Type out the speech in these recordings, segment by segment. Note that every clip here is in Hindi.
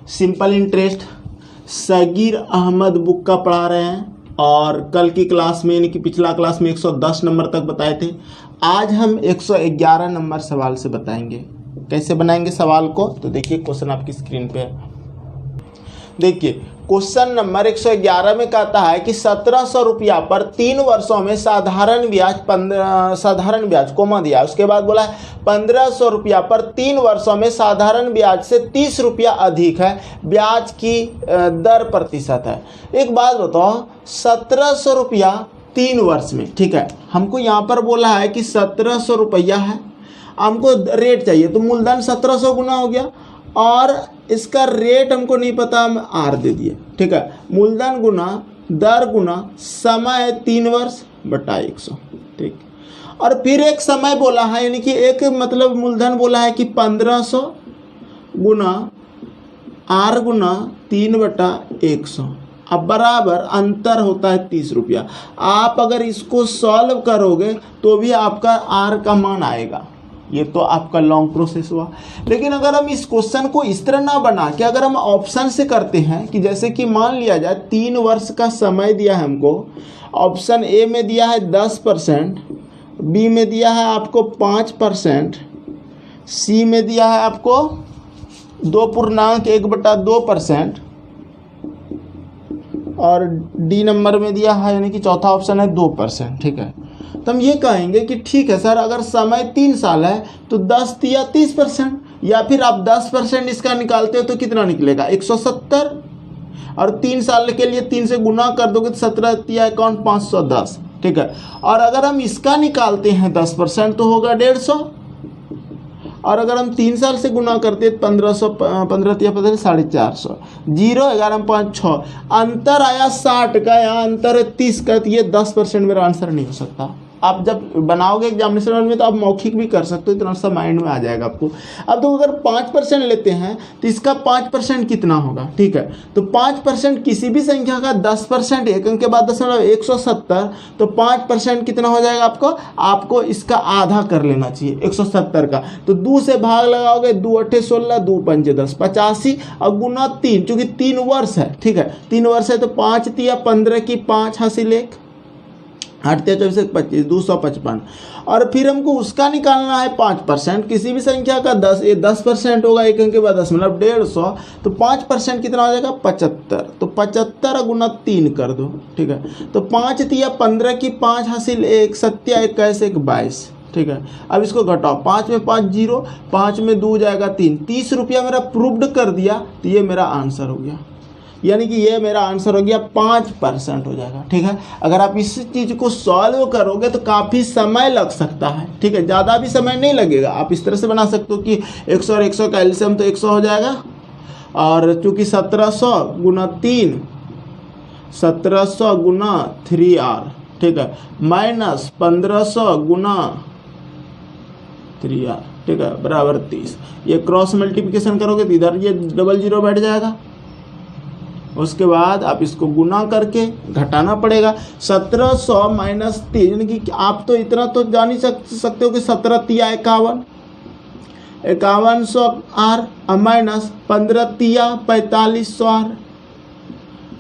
Simple interest Sagir Ahmad book का पढ़ा रहे हैं और कल की क्लास में यानी कि पिछला क्लास में 110 नंबर तक बताए थे। आज हम 111 नंबर सवाल से बताएंगे। कैसे बनाएंगे सवाल को, तो देखिए क्वेश्चन आपकी स्क्रीन पे है। देखिए क्वेश्चन नंबर 111 में कहता है कि 1700 रुपया पर 3 वर्षों में साधारण ब्याज कोमा दिया, उसके बाद बोला है 1500 रुपया पर 3 वर्षों में साधारण ब्याज से 30 रुपया अधिक है, ब्याज की दर प्रतिशत है। एक बात बताओ, 1700 रुपया 3 वर्ष में, ठीक है, हमको यहाँ पर बोला है कि 1700 रुपया है, हमको रेट चाहिए, तो मूलधन 1700 गुना हो गया और इसका रेट हमको नहीं पता, हम आर दे दिए, ठीक है। मूलधन गुना दर गुना समय 3 वर्ष बटा 100, ठीक। और फिर एक समय बोला है, यानी कि एक मतलब मूलधन बोला है कि 1500 गुना आर गुना 3 बटा 100, अब बराबर अंतर होता है 30 रुपया। आप अगर इसको सॉल्व करोगे तो भी आपका आर का मान आएगा। ये तो आपका लॉन्ग प्रोसेस हुआ। लेकिन अगर हम इस क्वेश्चन को इस तरह ना बना के अगर हम ऑप्शन से करते हैं कि जैसे कि मान लिया जाए 3 वर्ष का समय दिया है हमको, ऑप्शन ए में दिया है 10%, बी में दिया है आपको 5%, सी में दिया है आपको 2.1/2% और डी नंबर में दिया है यानी कि चौथा ऑप्शन है 2%, ठीक है। तो हम ये कहेंगे कि ठीक है सर, अगर समय 3 साल है तो 10 या 30%, या फिर आप 10% इसका निकालते हो तो कितना निकलेगा 170, और 3 साल के लिए 3 से गुना कर दोगे तो 17 या अकाउंट 510, ठीक है। और अगर हम इसका निकालते हैं 10% तो होगा 150, और अगर हम 3 साल से गुना करते हैं 1500, 15 या 450, 0 11 5 6, अंतर आया 60 का, यहाँ अंतर है 30 का, तो ये 10% मेरा आंसर नहीं हो सकता। आप जब बनाओगे एग्जामिनेशन में तो आप मौखिक भी कर सकते हो, इतना सा माइंड में आ जाएगा आपको। अब तो अगर 5% लेते हैं तो इसका 5% कितना होगा, ठीक है। तो 5% किसी भी संख्या का 10%, एक अंक के बाद 170, तो 5% कितना हो जाएगा आपको इसका आधा कर लेना चाहिए 170 का। तो 2 से भाग लगाओगे, 2 8 16, 2 5 10 85 और गुना 3, चूंकि 3 वर्ष है, ठीक है, 3 वर्ष है तो 5 तिया 15 की 5 हासिल 1, 8 तिया 24 25, 255। और फिर हमको उसका निकालना है 5%, किसी भी संख्या का 10% होगा, एक अंक के बाद 10 मतलब 150, तो 5% कितना हो जाएगा 75, तो 75 गुना 3 कर दो, ठीक है। तो 5 तिया 15 की 5 हासिल 1, 7 21 1 22, ठीक है। अब इसको घटाओ, 5 में 5 0, 5 में 2 जाएगा 3, 30 रुपया मेरा प्रूव्ड कर दिया, तो ये मेरा आंसर हो गया, यानी कि ये मेरा आंसर हो गया 5% हो जाएगा, ठीक है। अगर आप इस चीज़ को सॉल्व करोगे तो काफ़ी समय लग सकता है, ठीक है, ज़्यादा भी समय नहीं लगेगा। आप इस तरह से बना सकते हो कि 100 और 100 का एलसीएम तो 100 हो जाएगा, और चूँकि 1700 गुना 3, 1700 गुना 3R, ठीक है, माइनस 1500 गुना 3R, ठीक है, बराबर 30। ये क्रॉस मल्टीप्लिकेशन करोगे तो इधर ये 00 बैठ जाएगा। उसके बाद आप इसको गुना करके घटाना पड़ेगा, 1700 माइनस 3, यानी कि आप तो इतना तो जान ही सकते हो कि 17 तिया 51, 5100 आर माइनस 15 तिया 4500 आर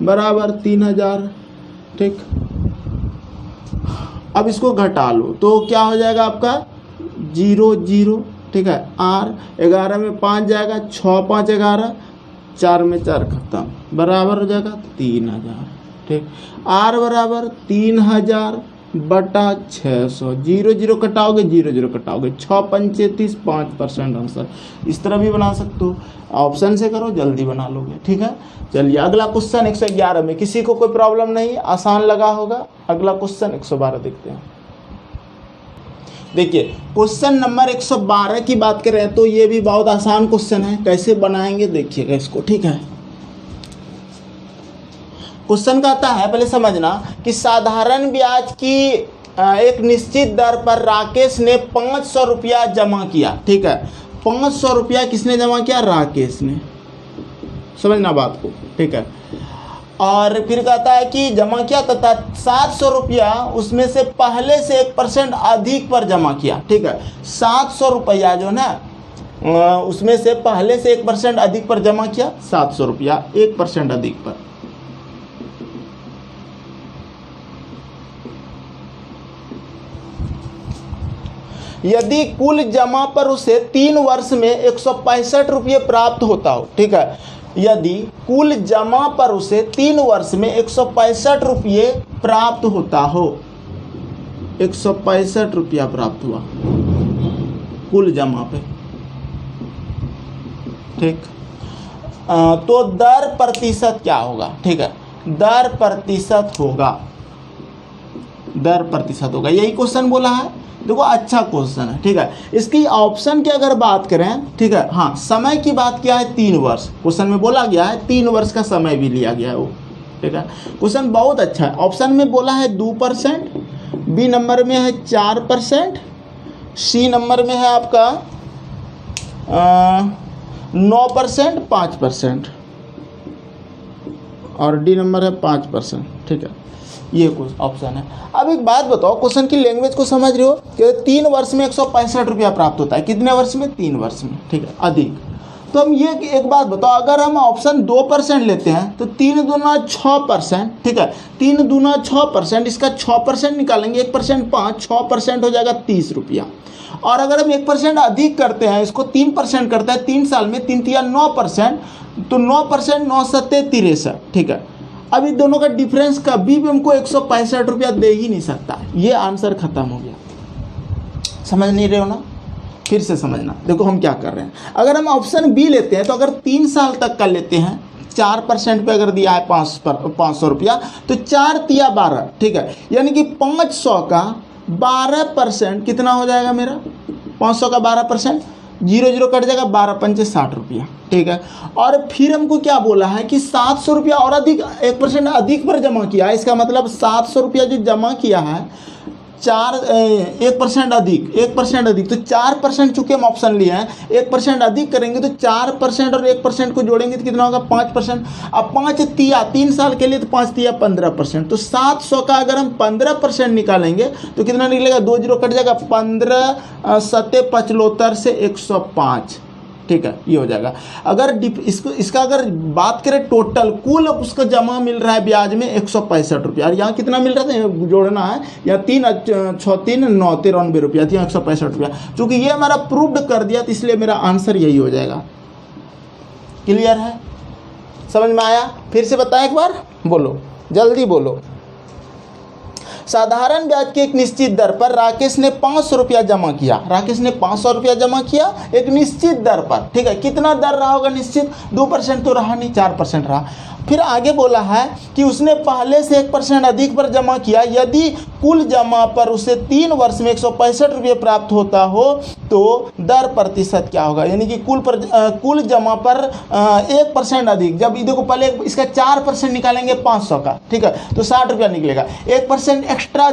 बराबर 3000, ठीक। अब इसको घटा लो तो क्या हो जाएगा आपका 0 0, ठीक है। आर 11 में 5 जाएगा, 6 5 11, 4 में 4 खत्म, बराबर हो जाएगा 3000, ठीक। आर बराबर 3000 बटा 600, 0 0 कटाओगे, 0 0 कटाओगे, 6 5 30, 5% आंसर। इस तरह भी बना सकते हो, ऑप्शन से करो जल्दी बना लोगे, ठीक है। चलिए अगला क्वेश्चन 111 में किसी को कोई प्रॉब्लम नहीं, आसान लगा होगा। अगला क्वेश्चन 112 देखते हैं। देखिए क्वेश्चन नंबर 112 की बात करें तो ये भी बहुत आसान क्वेश्चन है, कैसे बनाएंगे देखिएगा इसको, ठीक है। क्वेश्चन कहता है, पहले समझना कि साधारण ब्याज की एक निश्चित दर पर राकेश ने 500 रुपया जमा किया, ठीक है। 500 रुपया किसने जमा किया? राकेश ने, समझना बात को, ठीक है। और फिर कहता है कि जमा किया तथा 700 रुपया उसमें से पहले से 1% अधिक पर जमा किया, ठीक है। 700 रुपया जो ना उसमें से पहले से 1% अधिक पर जमा किया 700 रुपया 1% अधिक पर। यदि कुल जमा पर उसे 3 वर्ष में 165 रुपये प्राप्त होता हो, ठीक है, यदि कुल जमा पर उसे 3 वर्ष में 165 रुपये प्राप्त होता हो, 165 रुपया प्राप्त हुआ कुल जमा पे, ठीक, तो दर प्रतिशत क्या होगा, ठीक है, दर प्रतिशत होगा, दर प्रतिशत होगा, यही क्वेश्चन बोला है। देखो अच्छा क्वेश्चन है, ठीक है। इसकी ऑप्शन की अगर बात करें, ठीक है, हाँ, समय की बात किया है 3 वर्ष, क्वेश्चन में बोला गया है 3 वर्ष का समय भी लिया गया है वो, ठीक है। क्वेश्चन बहुत अच्छा है। ऑप्शन में बोला है 2%, बी नंबर में है 4%, सी नंबर में है आपका 9%, 5%, और डी नंबर है 5%, ठीक है। ये कुछ ऑप्शन है। अब एक बात बताओ, क्वेश्चन की लैंग्वेज को समझ रहे हो कि 3 वर्ष में 165 रुपया प्राप्त होता है, कितने वर्ष में, 3 वर्ष में, ठीक है, अधिक। तो हम ये एक बात बताओ, अगर हम ऑप्शन 2% लेते हैं तो 3 दूना 6%, ठीक है, 3 दूना 6%, इसका 6% निकालेंगे, 1% 5, 6% हो जाएगा 30 रुपया। और अगर हम 1% अधिक करते हैं, इसको 3% करते हैं 3 साल में, 3 तिया 9%, तो 9%, 9 सत्ते 63, ठीक है। अब इन दोनों का डिफरेंस कभी भी हमको 165 रुपया दे ही नहीं सकता, ये आंसर खत्म हो गया। समझ नहीं रहे हो ना, फिर से समझना। देखो हम क्या कर रहे हैं, अगर हम ऑप्शन बी लेते हैं तो अगर 3 साल तक का लेते हैं, 4% पे अगर दिया है 500 रुपया, तो 4 तिया 12, ठीक है, यानी कि 500 का 12% कितना हो जाएगा मेरा, 500 का 12%, 0 कट जाएगा, 12 पंचे 60 रुपया, ठीक है। और फिर हमको क्या बोला है कि 700 रुपया और अधिक 1% अधिक पर जमा किया है, इसका मतलब 700 रुपया जो जमा किया है 1% अधिक, 1% अधिक, तो 4% चूंकि हम ऑप्शन लिए हैं, 1% अधिक करेंगे तो 4% और 1% को जोड़ेंगे तो कितना होगा, 5%। अब 5 तिया 3 साल के लिए, तो 5 तिया 15%, तो 700 का अगर हम 15% निकालेंगे तो कितना निकलेगा, 2 0 कट जाएगा, 15 सत्ते 75 से 105, ठीक है, ये हो जाएगा। अगर इसका अगर बात करें टोटल कुल उसका जमा मिल रहा है ब्याज में 165 रुपया, और यहाँ कितना मिल रहा था जोड़ना है, या 3 6 3 9 93 रुपया थी, 165 रुपया। चूँकि ये हमारा प्रूव्ड कर दिया तो इसलिए मेरा आंसर यही हो जाएगा। क्लियर है, समझ में आया? फिर से बताएं एक बार, बोलो जल्दी बोलो। साधारण ब्याज की एक निश्चित दर पर राकेश ने 500 रुपया जमा किया, राकेश ने 500 रुपया जमा किया एक निश्चित दर पर, ठीक है। कितना दर रहा होगा निश्चित, 2% तो रहा नहीं, 4% रहा। फिर आगे बोला है कि उसने पहले से 1% अधिक पर जमा किया, यदि कुल जमा पर उसे 3 वर्ष में 165 रुपये प्राप्त होता हो तो दर प्रतिशत क्या होगा, यानी कि कुल जमा पर 1% अधिक, जब देखो पहले इसका 4% निकालेंगे 500 का, ठीक है, तो 60 रुपया निकलेगा। 1% एक्स्ट्रा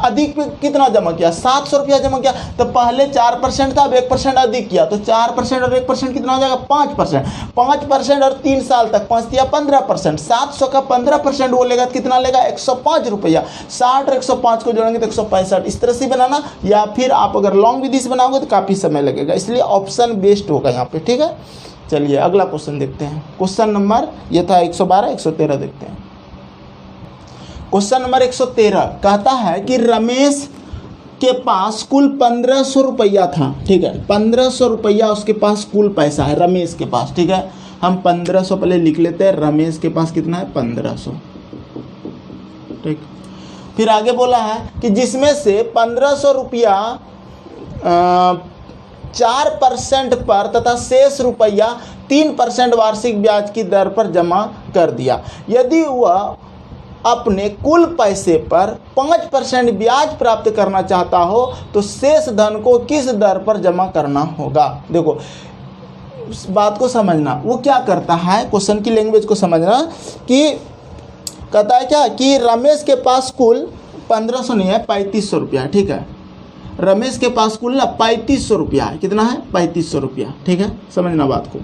अधिक पे कितना जमा किया, 700 रुपया जमा किया, तो पहले 4% था, अब 1% अधिक किया, तो 4% और 1% कितना हो जाएगा, 5%। 5% और 3 साल तक 5 या 15%, 700 का 15% वो लेगा, कितना लेगा, 105 रुपया। 60 और 105 को जोड़ेंगे तो 165। इस तरह से बनाना, या फिर आप अगर लॉन्ग विधि से बनाओगे तो काफ़ी समय लगेगा, इसलिए ऑप्शन बेस्ट होगा यहाँ पे, ठीक है। चलिए अगला क्वेश्चन देखते हैं। क्वेश्चन नंबर ये था 112, 113 देखते हैं। क्वेश्चन नंबर 113 कहता है कि रमेश के पास कुल 1500 रुपया था, ठीक है, 1500 रुपया उसके पास कुल पैसा है रमेश के पास, ठीक है। हम 1500 पहले लिख लेते हैं, रमेश के पास कितना है, 1500, ठीक। फिर आगे बोला है कि जिसमें से 1500 रुपया 4% पर तथा शेष रुपया 3% वार्षिक ब्याज की दर पर जमा कर दिया। यदि वह अपने कुल पैसे पर 5% ब्याज प्राप्त करना चाहता हो तो शेष धन को किस दर पर जमा करना होगा। देखो उस बात को समझना, वो क्या करता है, क्वेश्चन की लैंग्वेज को समझना कि कहता है क्या कि रमेश के पास कुल 1500 नहीं है, 3500 रुपया, ठीक है। रमेश के पास कुल 3500 रुपया है, कितना है, 3500 रुपया, ठीक है, समझना बात को।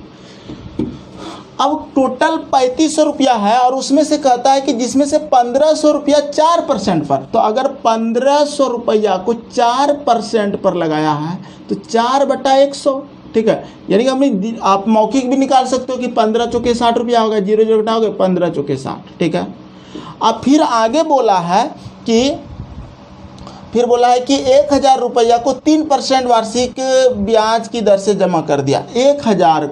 अब टोटल 3500 रुपया है और उसमें से कहता है कि जिसमें से 1500 रुपया 4% पर, तो अगर 1500 रुपया को 4% पर लगाया है तो 4/100, ठीक है। यानी कि हमने आप मौखिक भी निकाल सकते हो कि 15 चौके 60 रुपया होगा, 0 0 घटाओगे 15 चौके 60, ठीक है। अब फिर आगे बोला है कि 1000 रुपया को 3% वार्षिक ब्याज की दर से जमा कर दिया। 1000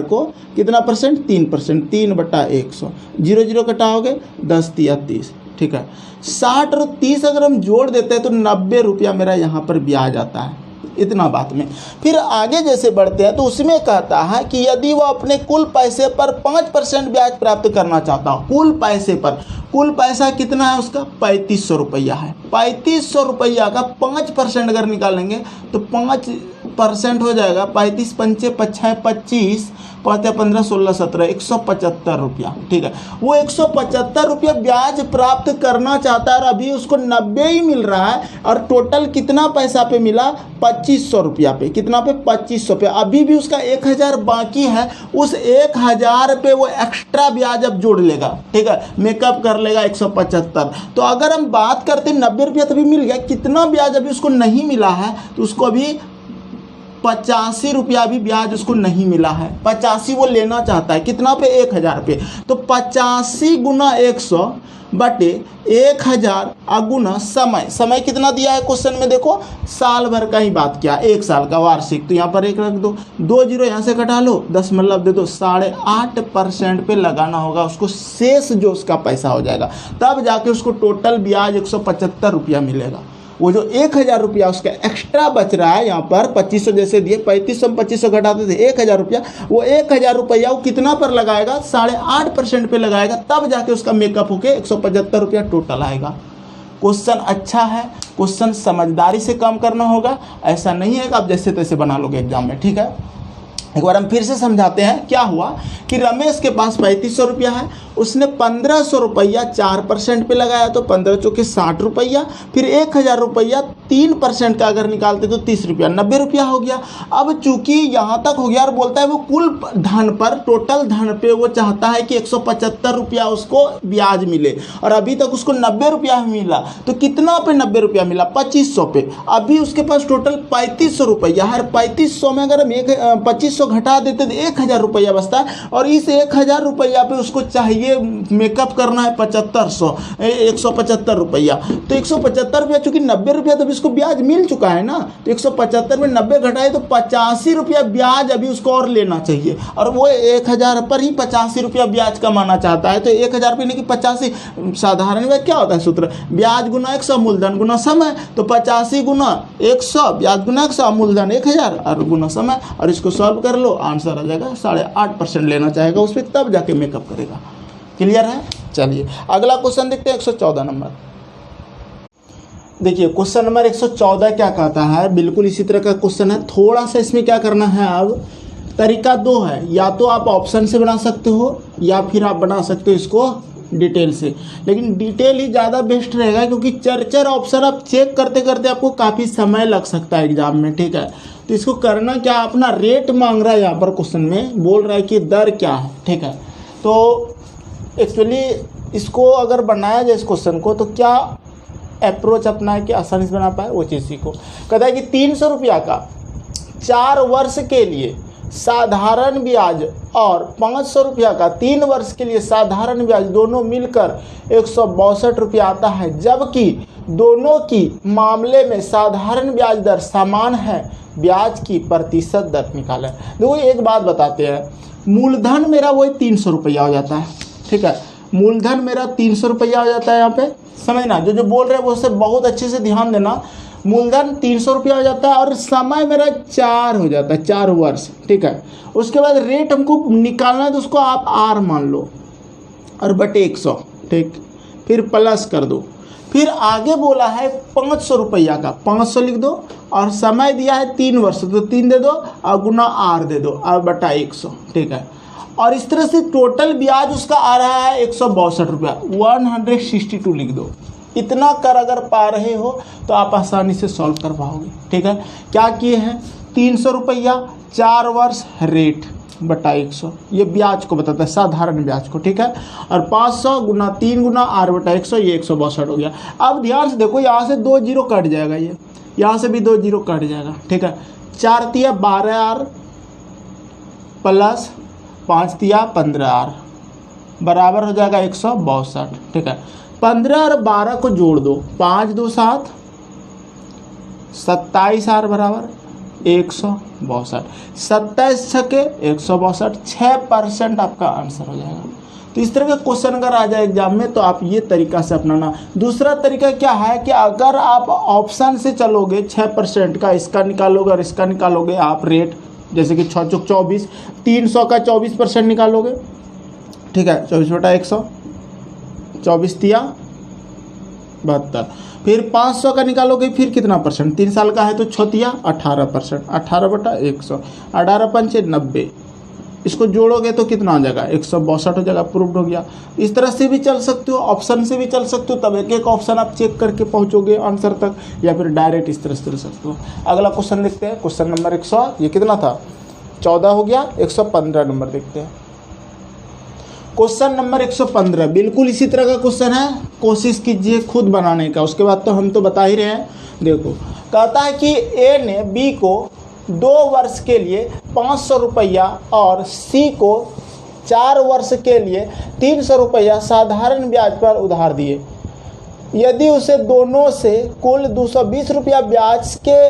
को कितना परसेंट? 3%, 3/100, 0 0 घटाओगे 10 तिया 30, ठीक है। 60 और 30 अगर हम जोड़ देते हैं तो 90 रुपया मेरा यहाँ पर ब्याज आता है। इतना बात में फिर आगे जैसे बढ़ते हैं तो उसमें कहता है कि यदि वह अपने कुल पैसे पर 5% ब्याज प्राप्त करना चाहता हो, कुल पैसे पर, कुल पैसा कितना है उसका? 3500 रुपया है। 3500 रुपया का 5% अगर निकालेंगे तो 5% हो जाएगा 35 पंचे 25, 5 15 16 17, 175 रुपया, ठीक है। वो 175 रुपया ब्याज प्राप्त करना चाहता है और अभी उसको 90 ही मिल रहा है और टोटल कितना पैसा पे मिला? 2500 रुपया पे। कितना पे? 2500 पे। अभी भी उसका 1000 बाकी है, उस 1000 पे वो एक्स्ट्रा ब्याज अब जोड़ लेगा, ठीक है, मेकअप कर लेगा 175। तो अगर हम बात करते 90 रुपया तभी मिल गया, कितना ब्याज अभी उसको नहीं मिला है? तो उसको अभी 85 रुपया भी ब्याज उसको नहीं मिला है। 85 वो लेना चाहता है, कितना पे? 1000 पे। तो 85 गुना 100 बटे 1000 अगुना समय कितना दिया है क्वेश्चन में? देखो साल भर का ही बात किया, 1 साल का वार्षिक, तो यहाँ पर 1 रख दो, 2 जीरो यहाँ से घटा लो, 10 मतलब दे दो, 8.5% पे लगाना होगा उसको, शेष जो उसका पैसा हो जाएगा, तब जाके उसको टोटल ब्याज 175 रुपया मिलेगा। वो जो 1000 रुपया उसका एक्स्ट्रा बच रहा है यहाँ पर 2500 जैसे दिए, 3500 में 2500 घटाते थे 1000 रुपया, वो 1000 रुपया वो कितना पर लगाएगा? 8.5% पे लगाएगा, तब जाके उसका मेकअप होके 175 रुपया टोटल आएगा। क्वेश्चन अच्छा है, क्वेश्चन समझदारी से काम करना होगा, ऐसा नहीं है कि आप जैसे तैसे बना लोगे एग्जाम में, ठीक है। एक बार हम फिर से समझाते हैं। क्या हुआ कि रमेश के पास 3500 रुपया है, उसने 1500 रुपया 4% पे लगाया तो 15 चौके 60 रुपया, फिर 1000 रुपया 3% का अगर निकालते तो 30 रुपया, 90 रुपया हो गया। अब चूंकि यहाँ तक हो गया और बोलता है वो कुल धन पर, टोटल धन पे वो चाहता है कि 175 रुपया उसको ब्याज मिले और अभी तक उसको 90 रुपया मिला, तो कितना पे 90 रुपया मिला? 2500 पे। अभी उसके पास टोटल 3500 रुपया है, 3500 में अगर हम 2500 घटा देते तो 1000 रुपया बचता है और इस 1000 रुपया पे उसको चाहिए मेकअप करना है 175 रुपया। तो 175 रुपया चूंकि 90 रुपया तो इसको ब्याज मिल चुका है ना, तो 175 में 90 घटाए तो 85 रुपया ब्याज अभी उसको और लेना चाहिए और वो 1000 पर ही 85 रुपया ब्याज कमाना चाहता है। तो 1000 पे नहीं कि 85, साधारण ब्याज क्या होता है सूत्र? ब्याज गुना 100 मूलधन गुना समय, तो 85 गुना 100 ब्याज गुना 100 मूलधन 1000 और गुना समय, और इसको सॉल्व कर लो, आंसर आ जाएगा 8.5% लेना चाहेगा उस पर, तब जाके मेकअप करेगा। क्लियर है? चलिए अगला क्वेश्चन देखते हैं, 114 नंबर। देखिए क्वेश्चन नंबर 114 क्या कहता है, बिल्कुल इसी तरह का क्वेश्चन है। थोड़ा सा इसमें क्या करना है, अब तरीका 2 है, या तो आप ऑप्शन से बना सकते हो या फिर आप बना सकते हो इसको डिटेल से, लेकिन डिटेल ही ज़्यादा बेस्ट रहेगा क्योंकि चर ऑप्शन आप चेक करते करते आपको काफ़ी समय लग सकता है एग्जाम में, ठीक है। तो इसको करना क्या, अपना रेट मांग रहा है यहाँ पर क्वेश्चन में, बोल रहा है कि दर क्या है, ठीक है। तो एक्चुअली इसको अगर बनाया जाए इस क्वेश्चन को तो क्या अप्रोच अपना है कि आसानी से बना पाए, वो चीज़ सीखो। कहता है कि 300 रुपया का 4 वर्ष के लिए साधारण ब्याज और 500 रुपया का 3 वर्ष के लिए साधारण ब्याज दोनों मिलकर 162 रुपया आता है, जबकि दोनों की मामले में साधारण ब्याज दर समान है, ब्याज की प्रतिशत दर निकालें। देखो एक बात बताते हैं, मूलधन मेरा वही 300 रुपया हो जाता है, ठीक है, मूलधन मेरा 300 रुपया हो जाता है। यहाँ पे समझना, जो बोल रहे हैं वो से बहुत अच्छे से ध्यान देना। मूलधन 300 रुपया हो जाता है और समय मेरा 4 हो जाता है, 4 वर्ष, ठीक है। उसके बाद रेट हमको निकालना है तो उसको आप R मान लो और बटे 100, ठीक, फिर प्लस कर दो। फिर आगे बोला है 500 रुपया का 500 लिख दो और समय दिया है 3 वर्ष, तो 3 दे दो और गुना R दे दो और बटा 100, ठीक है। और इस तरह से टोटल ब्याज उसका आ रहा है 162 रुपया, 162 लिख दो। इतना कर अगर पा रहे हो तो आप आसानी से सॉल्व कर पाओगे, ठीक है। क्या किए हैं, 300 रुपया 4 वर्ष रेट बटा 100, ये ब्याज को बताता है, साधारण ब्याज को, ठीक है। और 500 गुना 3 गुना R बटा 100, ये 162 हो गया। अब ध्यान से देखो, यहाँ से 2 जीरो कट जाएगा, ये यहाँ से भी 2 जीरो कट जाएगा, ठीक है। 4 तिया 12R प्लस 5 तिया 15R बराबर हो जाएगा 162। ठीक है, 15 और 12 को जोड़ दो, 5 2 7 27R बराबर 162। 27 छके 162, 6% आपका आंसर हो जाएगा। तो इस तरह का क्वेश्चन अगर आ जाए एग्जाम में तो आप ये तरीका से अपनाना। दूसरा तरीका क्या है कि अगर आप ऑप्शन से चलोगे 6% का, इसका निकालोगे और इसका निकालोगे आप रेट, जैसे कि 6 चौक 24, 300 का 24% निकालोगे। ठीक है, 24/100, 24 तिया 72, फिर 500 का निकालोगे, फिर कितना परसेंट, 3 साल का है तो 6 तिया 18%, 18/100, 18 पंचे 90, इसको जोड़ोगे तो कितना हो जाएगा, 162 हो जाएगा। प्रूव्ड हो गया। इस तरह से भी चल सकते हो, ऑप्शन से भी चल सकते हो, तब एक एक ऑप्शन आप चेक करके पहुंचोगे आंसर तक, या फिर डायरेक्ट इस तरह से चल सकते हो। अगला क्वेश्चन देखते हैं, क्वेश्चन नंबर 100, ये कितना था, 14 हो गया, 115 नंबर देखते हैं। क्वेश्चन नंबर 115 बिल्कुल इसी तरह का क्वेश्चन है, कोशिश कीजिए खुद बनाने का, उसके बाद तो हम तो बता ही रहे हैं। देखो, कहता है कि ए ने बी को 2 वर्ष के लिए 500 रुपया और सी को 4 वर्ष के लिए 300 रुपया साधारण ब्याज पर उधार दिए। यदि उसे दोनों से कुल 220 रुपया ब्याज के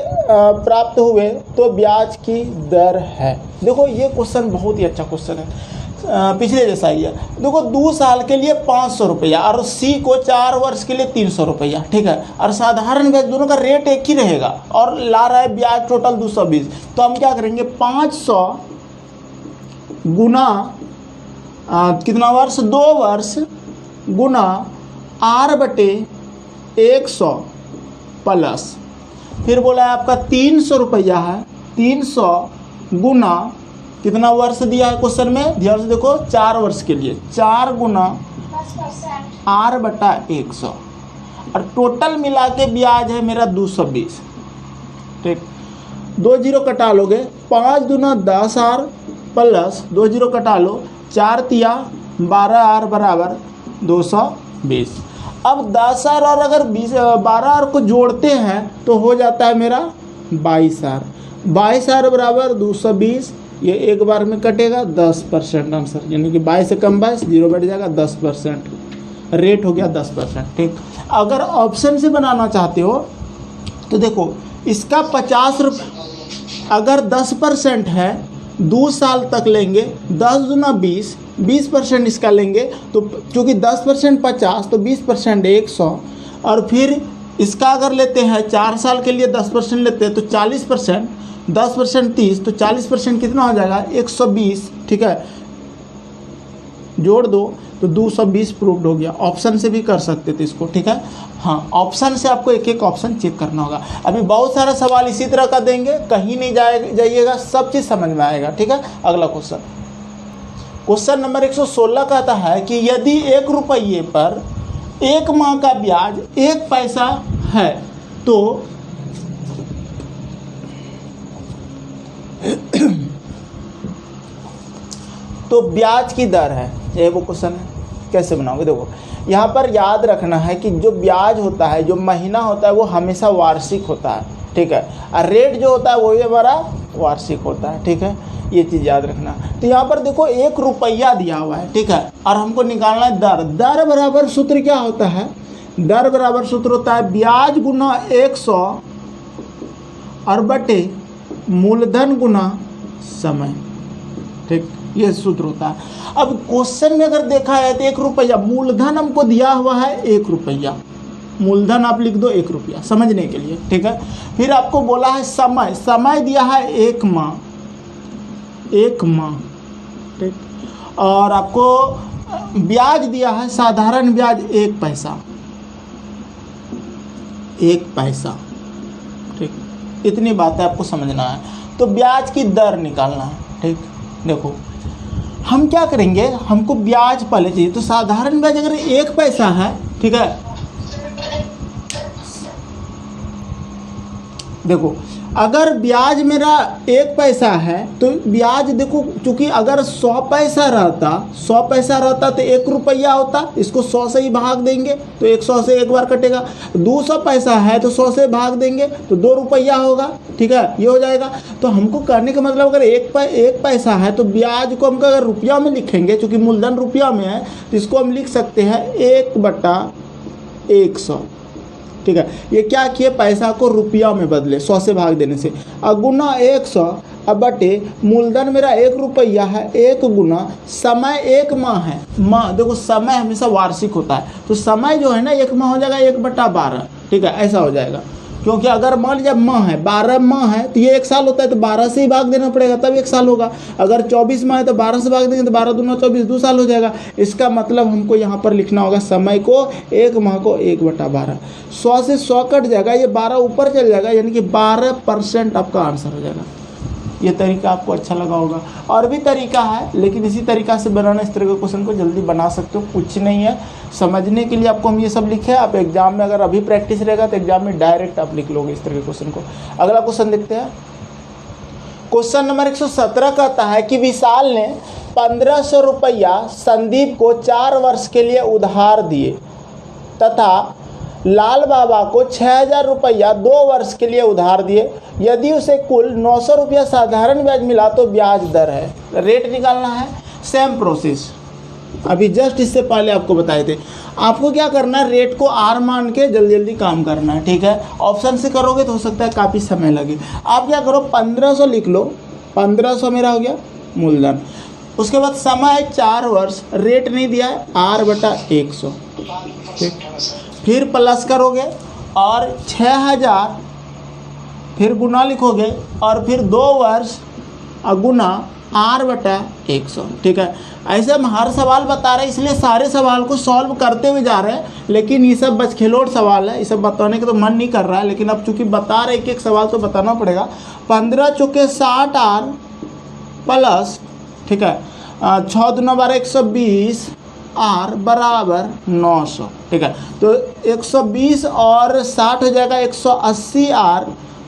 प्राप्त हुए तो ब्याज की दर है। देखो, ये क्वेश्चन बहुत ही अच्छा क्वेश्चन है, पिछले जैसा ही है। देखो, 2 साल के लिए 500 रुपया और सी को 4 वर्ष के लिए 300 रुपया। ठीक है, और साधारण ब्याज दोनों का रेट एक ही रहेगा और ला रहा है ब्याज टोटल 220। तो हम क्या करेंगे, 500 गुना कितना वर्ष, 2 वर्ष गुना R/100 प्लस, फिर बोला है आपका 300 रुपया है, 300 गुना कितना वर्ष दिया है क्वेश्चन में, ध्यान से देखो, 4 वर्ष के लिए 4 गुना R/100 और टोटल मिला के ब्याज है मेरा 220। ठीक, 2 जीरो कटा लोगे, 5 दूना 10R प्लस 2 जीरो कटा लो, 4 तिया 12R बराबर 220। अब 10R और अगर 12R को जोड़ते हैं तो हो जाता है मेरा 22R। 22R बराबर 220, ये एक बार में कटेगा 10% आंसर, यानी कि 22 से कम 22, 0 बैठ जाएगा, 10% रेट हो गया 10%। ठीक, अगर ऑप्शन से बनाना चाहते हो तो देखो, इसका 50 रुपये अगर 10% है, 2 साल तक लेंगे, 10 दूना 20, 20% इसका लेंगे, तो क्योंकि 10% 50 तो 20% 100, और फिर इसका अगर लेते हैं 4 साल के लिए 10% लेते हैं तो 40%, 10% 30, तो 40% कितना हो जाएगा, 120। ठीक है, जोड़ दो तो 220 प्रूव्ड हो गया। ऑप्शन से भी कर सकते थे इसको। ठीक है, हाँ, ऑप्शन से आपको एक एक ऑप्शन चेक करना होगा। अभी बहुत सारा सवाल इसी तरह का देंगे, कहीं नहीं जाइएगा, सब चीज़ समझ में आएगा। ठीक है, अगला क्वेश्चन, क्वेश्चन नंबर 116 कहता है कि यदि 1 रुपये पर 1 माह का ब्याज 1 पैसा है तो ब्याज की दर है, ये वो क्वेश्चन है। कैसे बनाओगे, देखो यहाँ पर याद रखना है कि जो ब्याज होता है, जो महीना होता है वो हमेशा वार्षिक होता है। ठीक है, और रेट जो होता है वो भी हमारा वार्षिक होता है। ठीक है, ये चीज़ याद रखना। तो यहाँ पर देखो 1 रुपया दिया हुआ है। ठीक है, और हमको निकालना है दर। दर बराबर सूत्र क्या होता है, दर बराबर सूत्र होता है ब्याज गुना 100 और बटे मूलधन गुना समय। ठीक, ये सूत्र होता है। अब क्वेश्चन में अगर देखा है तो 1 रुपया मूलधन हमको दिया हुआ है, 1 रुपया मूलधन आप लिख दो 1 रुपया समझने के लिए। ठीक है, फिर आपको बोला है समय, समय दिया है 1 माह, 1 माह। ठीक, और आपको ब्याज दिया है साधारण ब्याज 1 पैसा, 1 पैसा। ठीक, इतनी बातें आपको समझना है। तो ब्याज की दर निकालना है। ठीक, देखो हम क्या करेंगे, हमको ब्याज पहले चाहिए, तो साधारण ब्याज अगर 1 पैसा है, ठीक है, देखो अगर ब्याज मेरा 1 पैसा है तो ब्याज देखो, चूंकि अगर 100 पैसा रहता तो 1 रुपया होता, इसको 100 से ही भाग देंगे तो 100 से एक बार कटेगा। 200 पैसा है तो 100 से भाग देंगे तो 2 रुपया होगा, ठीक है, ये हो जाएगा। तो हमको कहने का मतलब अगर 1 पैसा है तो ब्याज को हम अगर रुपया में लिखेंगे, चूँकि मूलधन रुपया में है तो इसको हम लिख सकते हैं 1/100, ठीक है। ये क्या किए, पैसा को रुपया में बदले 100 से भाग देने से, और गुना 100 अब बटे मूलधन मेरा 1 रुपया है, 1 गुना समय 1 माह है। माह देखो समय हमेशा वार्षिक होता है, तो समय जो है ना 1 माह हो जाएगा 1/12, ठीक है, ऐसा हो जाएगा। क्योंकि अगर मान लीजिए माह है, 12 माह है तो ये 1 साल होता है, तो 12 से ही भाग देना पड़ेगा तब 1 साल होगा। अगर 24 माह है तो 12 से भाग देंगे तो 12 दूना 24, 2 साल हो जाएगा। इसका मतलब हमको यहाँ पर लिखना होगा समय को 1 माह को 1/12। 100 से 100 कट जाएगा, ये 12 ऊपर चल जाएगा, यानी कि 12% आपका आंसर हो जाएगा। ये तरीका आपको अच्छा लगा होगा। और भी तरीका है, लेकिन इसी तरीका से बनाना, इस तरह के क्वेश्चन को जल्दी बना सकते हो, कुछ नहीं है। समझने के लिए आपको हम ये सब लिखे हैं, आप एग्जाम में अगर अभी प्रैक्टिस रहेगा तो एग्जाम में डायरेक्ट आप लिख लोगे इस तरह के क्वेश्चन को। अगला क्वेश्चन देखते हैं। क्वेश्चन नंबर 117 कहता है कि विशाल ने 1500 रुपया संदीप को 4 वर्ष के लिए उधार दिए तथा लाल बाबा को 6000 रुपया 2 वर्ष के लिए उधार दिए। यदि उसे कुल 900 रुपया साधारण ब्याज मिला तो ब्याज दर है, रेट निकालना है। सेम प्रोसेस अभी जस्ट इससे पहले आपको बताए थे। आपको क्या करना है, रेट को आर मान के जल्दी जल्दी काम करना है, ठीक है। ऑप्शन से करोगे तो हो सकता है काफ़ी समय लगे। आप क्या करो, 1500 लिख लो, 1500 मेरा हो गया मूलधन। उसके बाद समय है 4 वर्ष, रेट नहीं दिया है, R/100, ठीक। फिर प्लस करोगे और 6000, फिर गुना लिखोगे और फिर 2 वर्ष गुना R/100, ठीक है। ऐसे हम हर सवाल बता रहे हैं, इसलिए सारे सवाल को सॉल्व करते हुए जा रहे हैं, लेकिन ये सब बचखेलोड़ सवाल है, ये सब बताने का तो मन नहीं कर रहा है, लेकिन अब चूंकि बता रहे एक सवाल तो बताना पड़ेगा। 15 चौके 60R प्लस, ठीक है, 6 दूना 12 120 R बराबर 900, ठीक है। तो 120 और 60 हो जाएगा 180 R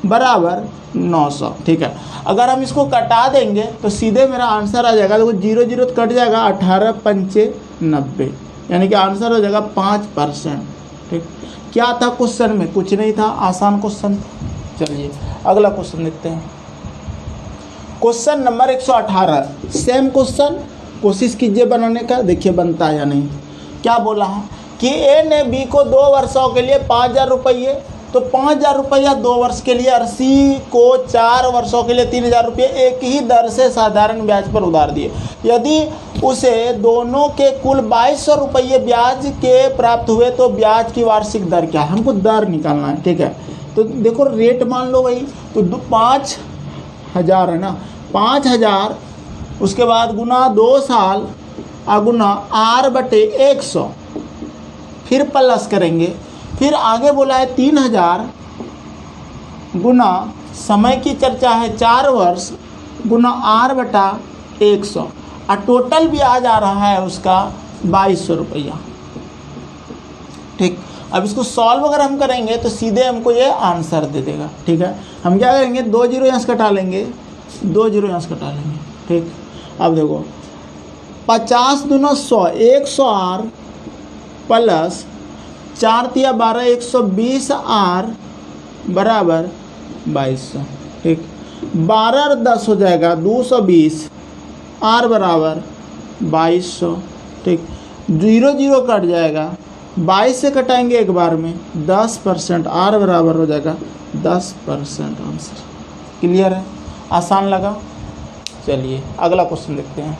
बराबर 900, ठीक है। अगर हम इसको कटा देंगे तो सीधे मेरा आंसर आ जाएगा, देखो 0 0 कट जाएगा, 18×5 यानी कि आंसर हो जाएगा 5%, ठीक। क्या था क्वेश्चन में, कुछ नहीं था, आसान क्वेश्चन। चलिए अगला क्वेश्चन देखते हैं। क्वेश्चन नंबर 118, सेम क्वेश्चन, कोशिश कीजिए बनाने का, देखिए बनता है या नहीं। क्या बोला है कि ए ने बी को 2 वर्षों के लिए 5000 रुपये, तो 5000 रुपया 2 वर्ष के लिए, और सी को 4 वर्षों के लिए 3000 रुपये एक ही दर से साधारण ब्याज पर उधार दिए। यदि उसे दोनों के कुल 2200 रुपये ब्याज के प्राप्त हुए तो ब्याज की वार्षिक दर क्या है, हमको दर निकालना है, ठीक है। तो देखो रेट मान लो वही, तो 5000 है ना, 5000 उसके बाद गुना 2 साल गुना R/100, फिर प्लस करेंगे, फिर आगे बोला है 3000 गुना समय की चर्चा है 4 वर्ष गुना R/100, और टोटल ब्याज आ रहा है उसका 2200 रुपया, ठीक। अब इसको सॉल्व अगर हम करेंगे तो सीधे हमको ये आंसर दे देगा, ठीक है। हम क्या करेंगे, 2 0 यहाँ से कटा लेंगे, 2 0 यहाँ से कटा लेंगे, ठीक। अब देखो 50 दूना 100, 100 R प्लस 4 तिया 12 120 R बराबर 2200, ठीक। 12 और 10 हो जाएगा 220 R बराबर 2200, ठीक। 0 0 कट जाएगा, 22 से कटाएंगे एक बार में, 10%, R बराबर हो जाएगा 10% आंसर। क्लियर है, आसान लगा। चलिए अगला क्वेश्चन देखते हैं।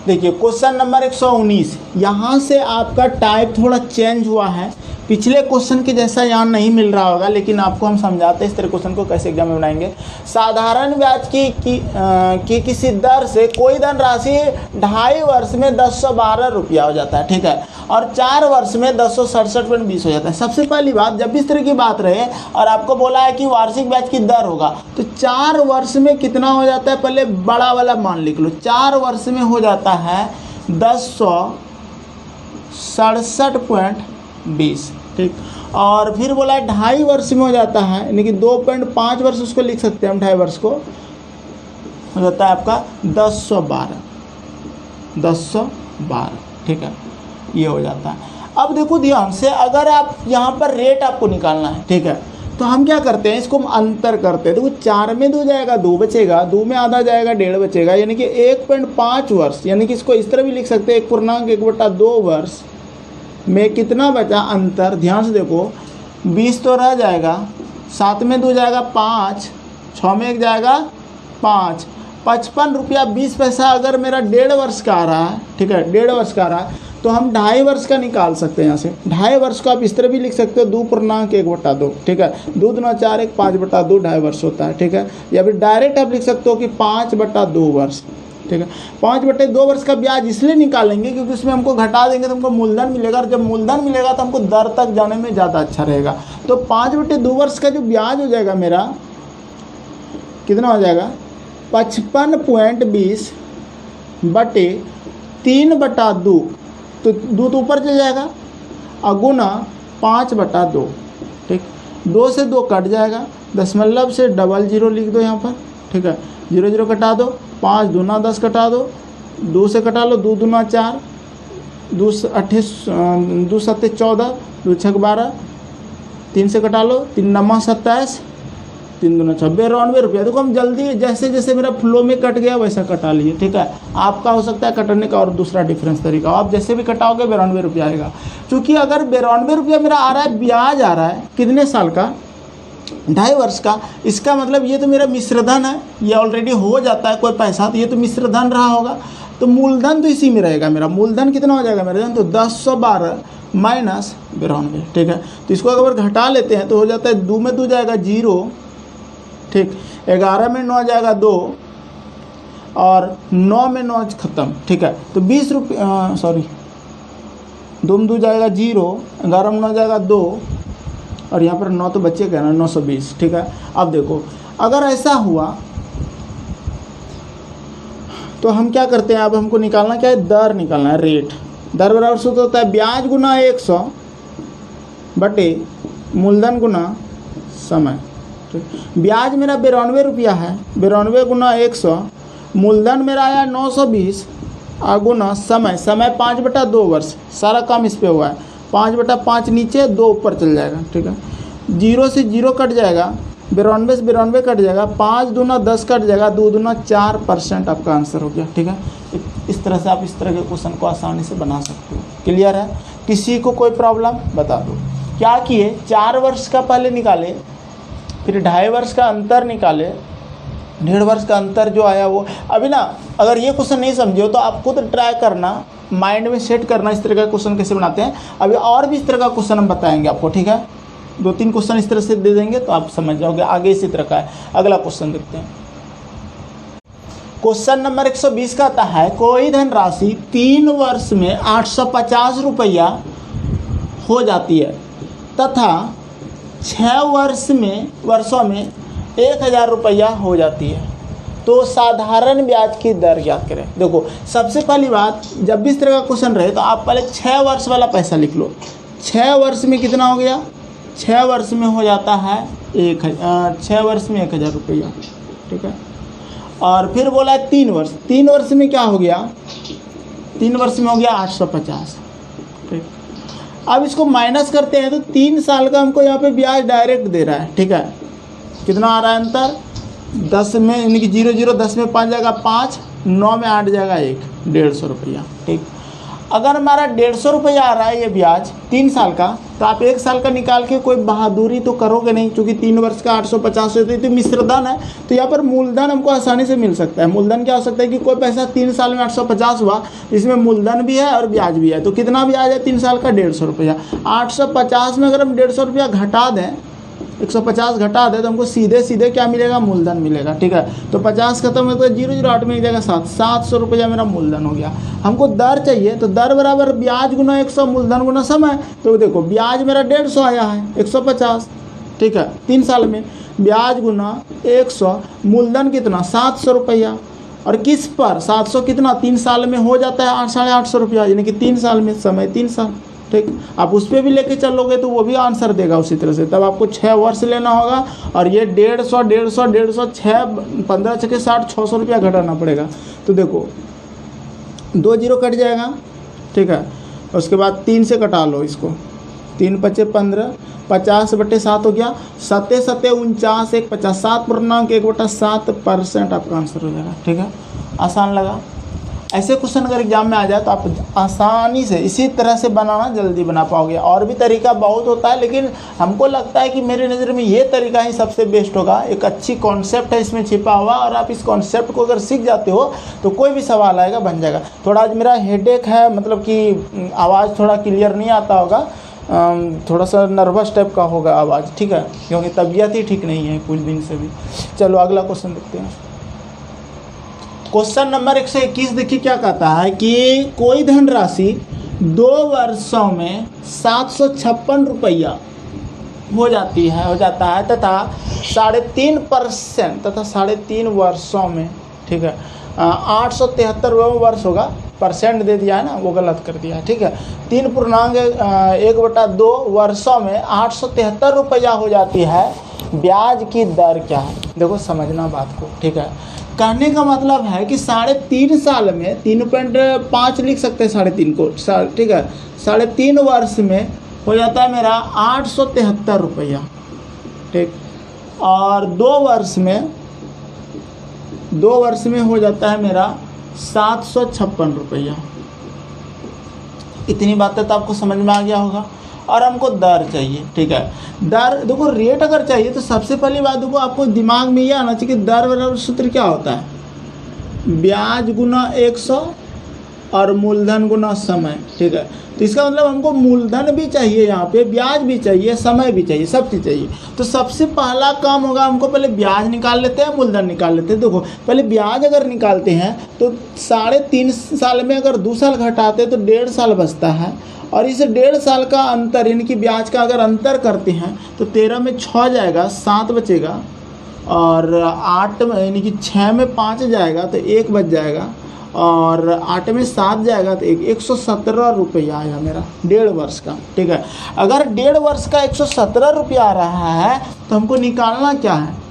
देखिए क्वेश्चन नंबर 119, यहाँ से आपका टाइप थोड़ा चेंज हुआ है, पिछले क्वेश्चन के जैसा यहाँ नहीं मिल रहा होगा, लेकिन आपको हम समझाते हैं इस तरह क्वेश्चन को कैसे एग्जाम में बनाएंगे। साधारण ब्याज की किसी दर से कोई धन राशि 2.5 वर्ष में 1012 रुपया हो जाता है, ठीक है, और 4 वर्ष में 1067.20 हो जाता है। सबसे पहली बात, जब भी इस तरह की बात रहे और आपको बोला है कि वार्षिक ब्याज की दर होगा, तो 4 वर्ष में कितना हो जाता है, पहले बड़ा वाला मान लिख लो, 4 वर्ष में हो जाता है 1067.20, ठीक। और फिर बोला है 2.5 वर्ष में हो जाता है, यानी कि 2.5 वर्ष उसको लिख सकते हैं हम, 2.5 वर्ष को हो जाता है आपका 1012, ठीक है, ये हो जाता है। अब देखो ध्यान से, अगर आप यहाँ पर रेट आपको निकालना है, ठीक है, तो हम क्या करते हैं, इसको हम अंतर करते हैं। देखो 4 में 2 जाएगा, 2 बचेगा, 2 में आधा जाएगा, 1.5 बचेगा, यानी कि 1.5 वर्ष, यानी कि इसको इस तरह भी लिख सकते हैं 1.1/2 वर्ष में कितना बचा अंतर। ध्यान से देखो, 20 तो रह जाएगा, 7 में 2 जाएगा 5, 6 में 1 जाएगा 5, 55 रुपया 20 पैसा अगर मेरा 1.5 वर्ष का आ रहा है, ठीक है, 1.5 वर्ष का आ रहा है, तो हम 2.5 वर्ष का निकाल सकते हैं यहाँ से। 2.5 वर्ष को आप इस तरह भी लिख सकते हो 2.1/2, ठीक है, 2 दूना 4, 1 5/2 2.5 वर्ष होता है, ठीक है। या फिर डायरेक्ट आप लिख सकते हो कि 5/2 वर्ष, ठीक है। 5/2 वर्ष का ब्याज इसलिए निकालेंगे क्योंकि उसमें हमको घटा देंगे तो हमको मूलधन मिलेगा, और जब मूलधन मिलेगा तो हमको दर तक जाने में ज़्यादा अच्छा रहेगा। तो 5/2 वर्ष का जो ब्याज हो जाएगा मेरा, कितना हो जाएगा, 55.20 बटे 3/2, तो 2 तो ऊपर चल जाएगा, और गुना 5/2, ठीक। 2 से 2 कट जाएगा, दशमलव से 00 लिख दो यहाँ पर, ठीक है, 0 कटा दो, 5 दूना 10 कटा दो, 2 से कटा लो, 2 दूना 4, 2 7 14, 2 6 12, 3 से कटा लो, 3 9 27, 3 दूना 6, 92 रुपया। देखो हम जल्दी जैसे जैसे मेरा फ्लो में कट गया वैसा कटा लिए, ठीक है। आपका हो सकता है कटने का और दूसरा डिफरेंस तरीका, आप जैसे भी कटाओगे 92 रुपया आएगा। क्योंकि अगर 92 रुपया मेरा आ रहा है, ब्याज आ रहा है कितने साल का, 2.5 वर्ष का, इसका मतलब ये तो मेरा मिश्रधन है, ये ऑलरेडी हो जाता है कोई पैसा, तो ये तो मिश्रधन रहा होगा, तो मूलधन तो इसी में रहेगा। मेरा मूलधन कितना हो जाएगा मेरा, तो 1012 माइनस 92, ठीक है। तो इसको अगर घटा लेते हैं तो हो जाता है 2 में 2 जाएगा 0, ठीक, 11 में 9 जाएगा 2, और 9 में 9 खत्म, ठीक है। तो 20 रुपये, सॉरी, 2 में 2 जाएगा 0, 11 में 9 जाएगा 2, और यहाँ पर 9 तो बचेगा ना, 920, ठीक है। अब देखो अगर ऐसा हुआ तो हम क्या करते हैं, अब हमको निकालना क्या है, दर निकालना है, रेट। दर बराबर सूत्र होता है ब्याज गुना 100 बटे मूलधन गुना समय, ठीक। ब्याज मेरा 92 रुपया है, 92 गुना 100, मूलधन मेरा आया 920, और गुना समय, समय 5/2 वर्ष, सारा काम इस पे हुआ है, 5/5 नीचे, 2 ऊपर चल जाएगा, ठीक है। 0 से 0 कट जाएगा, 92 से 92 कट जाएगा, 5 दूना 10 कट जाएगा, 2 दूना 4% आपका आंसर हो गया, ठीक है। इस तरह से आप इस तरह के क्वेश्चन को आसानी से बना सकते हो। क्लियर है? किसी को कोई प्रॉब्लम बता दो। क्या किए, 4 वर्ष का पहले निकाले, फिर 2.5 वर्ष का अंतर निकाले, 1.5 वर्ष का अंतर जो आया वो अभी ना, अगर ये क्वेश्चन नहीं समझे हो तो आप खुद ट्राई करना, माइंड में सेट करना इस तरह का क्वेश्चन कैसे बनाते हैं। अभी और भी इस तरह का क्वेश्चन हम बताएंगे आपको, ठीक है। 2-3 क्वेश्चन इस तरह से दे देंगे तो आप समझ जाओगे। आगे इसी तरह का है। अगला क्वेश्चन देखते हैं। क्वेश्चन नंबर 120 का आता है, कोई धनराशि 3 वर्ष में 850 रुपया हो जाती है तथा 6 वर्षों में 1000 रुपया हो जाती है, तो साधारण ब्याज की दर ज्ञात करें। देखो सबसे पहली बात, जब भी इस तरह का क्वेश्चन रहे तो आप पहले 6 वर्ष वाला पैसा लिख लो। 6 वर्ष में कितना हो गया, 6 वर्ष में हो जाता है 6 वर्ष में 1000 रुपया, ठीक है। और फिर बोला है 3 वर्ष, 3 वर्ष में क्या हो गया, 3 वर्ष में हो गया 850, ठीक। अब इसको माइनस करते हैं तो 3 साल का हमको यहाँ पे ब्याज डायरेक्ट दे रहा है, ठीक है। कितना आ रहा है अंतर, 10 में यानी कि 0 10 में 5 जाएगा 5, 9 में 8 जाएगा 1, 150 रुपया, ठीक। अगर हमारा 150 रुपया आ रहा है ये ब्याज 3 साल का, तो आप 1 साल का निकाल के कोई बहादुरी तो करोगे नहीं, क्योंकि 3 वर्ष का 850 है तो मिश्रधन है, तो यहाँ पर मूलधन हमको आसानी से मिल सकता है। मूलधन क्या हो सकता है कि कोई पैसा 3 साल में 850 हुआ, इसमें मूलधन भी है और ब्याज भी है, तो कितना ब्याज है 3 साल का 150 रुपया। 850 में अगर हम 150 रुपया घटा दें, 150 घटा दे तो हमको सीधे क्या मिलेगा, मूलधन मिलेगा, ठीक है। तो 50 खत्म हो तो 0 8 में एक जगह 700 रुपया मेरा मूलधन हो गया। हमको दर चाहिए, तो दर बराबर ब्याज गुना 100 मूलधन गुना समय। तो देखो ब्याज मेरा 150 आया है, 150, ठीक है। 3 साल में ब्याज गुना 100, मूलधन कितना 700 रुपया, और किस पर 700 कितना 3 साल में हो जाता है 800 रुपया, यानी कि 3 साल में, समय 3 साल, ठीक। आप उस पर भी लेके चलोगे तो वो भी आंसर देगा उसी तरह से। तब आपको 6 वर्ष लेना होगा और ये 150, 6 15 छके 60, 600 रुपया घटाना पड़ेगा। तो देखो 2 जीरो कट जाएगा, ठीक है। उसके बाद 3 से कटा लो इसको, 3 पचे 15, 50/7 हो गया, 7 7 49, 1 50, 7.1/7% आपका आंसर हो जाएगा, ठीक है। आसान लगा। ऐसे क्वेश्चन अगर एग्जाम में आ जाए तो आप आसानी से इसी तरह से बनाना जल्दी बना पाओगे। और भी तरीका बहुत होता है, लेकिन हमको लगता है कि मेरे नज़र में ये तरीका ही सबसे बेस्ट होगा। एक अच्छी कॉन्सेप्ट है इसमें छिपा हुआ, और आप इस कॉन्सेप्ट को अगर सीख जाते हो तो कोई भी सवाल आएगा बन जाएगा। थोड़ा आज मेरा हेडेक है, मतलब कि आवाज़ थोड़ा क्लियर नहीं आता होगा, थोड़ा सा नर्वस टाइप का होगा आवाज़, ठीक है, क्योंकि तबीयत ही ठीक नहीं है कुछ दिन से भी। चलो अगला क्वेश्चन देखते हैं। क्वेश्चन नंबर 121 देखिए क्या कहता है कि कोई धनराशि 2 वर्षों में 756 रुपया हो जाता है तथा 3.5% तथा 3.5 वर्षों में, ठीक है, 873 वर्ष होगा, परसेंट दे दिया है ना, वो गलत कर दिया है, ठीक है। 3.1/2 वर्षों में 873 रुपया हो जाती है। ब्याज की दर क्या है? देखो समझना बात को, ठीक है। कहने का मतलब है कि 3.5 साल में 3.5 लिख सकते हैं 3.5 को, ठीक है। 3.5 वर्ष में हो जाता है मेरा 873 रुपया, ठीक। और 2 वर्ष में हो जाता है मेरा 756 रुपया। इतनी बातें तो आपको समझ में आ गया होगा। और हमको दर चाहिए, ठीक है। दर देखो, रेट अगर चाहिए तो सबसे पहली बात देखो आपको दिमाग में ये आना चाहिए कि दर बराबर सूत्र क्या होता है, ब्याज गुना 100 और मूलधन गुना समय, ठीक है। तो इसका मतलब हमको मूलधन भी चाहिए, यहाँ पे ब्याज भी चाहिए, समय भी चाहिए, सब चीज़ चाहिए। तो सबसे पहला काम होगा, हमको पहले ब्याज निकाल लेते हैं, मूलधन निकाल लेते हैं। देखो पहले ब्याज अगर निकालते हैं तो 3.5 साल में अगर 2 साल घटाते हैं तो 1.5 साल बचता है। और इस 1.5 साल का अंतर यानी कि ब्याज का अगर अंतर करते हैं तो 13 में 6 जाएगा, 7 बचेगा, और 8 में यानी कि 6 में 5 जाएगा तो 1 बच जाएगा, और 8 में 7 जाएगा तो 117 रुपया आया मेरा 1.5 वर्ष का, ठीक है। अगर 1.5 वर्ष का 117 रुपया आ रहा है तो हमको निकालना क्या है,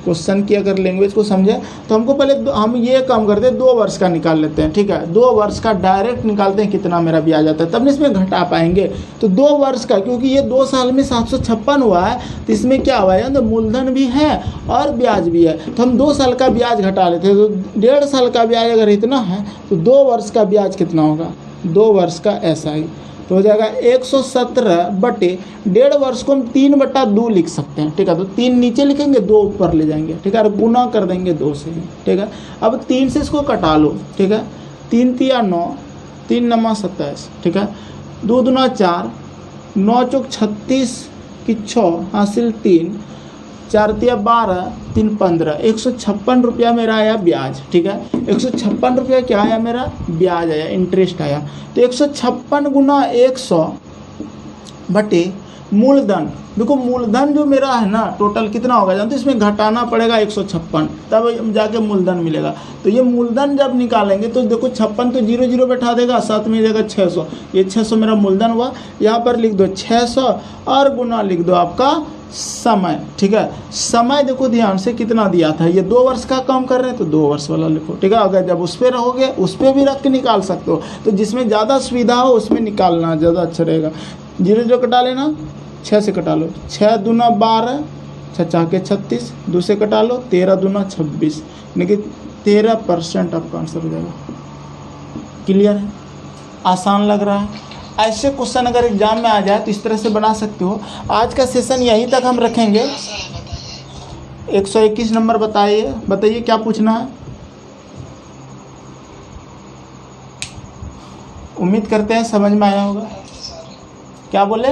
क्वेश्चन की अगर लैंग्वेज को समझे तो हमको पहले हम ये काम करते हैं 2 वर्ष का निकाल लेते हैं, ठीक है। 2 वर्ष का डायरेक्ट निकालते हैं कितना मेरा ब्याज आता है, तब इसमें घटा पाएंगे। तो 2 वर्ष का, क्योंकि ये 2 साल में 756 हुआ है तो इसमें क्या हुआ है, तो मूलधन भी है और ब्याज भी है। तो हम 2 साल का ब्याज घटा लेते हैं, तो 1.5 साल का ब्याज अगर इतना है तो 2 वर्ष का ब्याज कितना होगा, 2 वर्ष का ऐसा ही तो हो जाएगा 117/1.5 वर्ष को हम 3/2 लिख सकते हैं, ठीक है। तो 3 नीचे लिखेंगे, 2 ऊपर ले जाएंगे, ठीक है, और गुना कर देंगे 2 से, ठीक है। अब 3 से इसको कटा लो, ठीक है। 3 तिया 9, 3 नमा 27, ठीक है। 2 दूना 4, 9 चौक 36 की 6 हासिल 3, 4 तिया 12, 3 15, 156 रुपया मेरा आया ब्याज, ठीक है। 156 रुपया क्या आया मेरा, ब्याज आया, इंटरेस्ट आया। तो 156 गुना 100 बटे मूलधन, देखो मूलधन जो मेरा है ना टोटल कितना होगा जानते, इसमें घटाना पड़ेगा 156, तब जाके मूलधन मिलेगा। तो ये मूलधन जब निकालेंगे तो देखो 56 तो 0 0 बैठा देगा, साथ में जाएगा 600, ये 600 मेरा मूलधन हुआ। यहाँ पर लिख दो 600 और गुना लिख दो आपका समय, ठीक है। समय देखो ध्यान से कितना दिया था, ये 2 वर्ष का काम कर रहे हैं तो 2 वर्ष वाला लिखो, ठीक है। अगर जब उस पर रहोगे उस पर भी रख के निकाल सकते हो, तो जिसमें ज़्यादा सुविधा हो उसमें निकालना ज़्यादा अच्छा रहेगा। 0 0 कटा लेना, 6 से कटा लो, 6 दूना 12, 6 चाके 36, 2 से कटा लो, 13 दूना 26, यानी कि 13% आपका आंसर हो जाएगा। क्लियर है, आसान लग रहा है। ऐसे क्वेश्चन अगर एग्जाम में आ जाए तो इस तरह से बना सकते हो। आज का सेशन यहीं तक हम रखेंगे। 121 नंबर बताइए क्या पूछना है। उम्मीद करते हैं समझ में आया होगा। क्या बोले,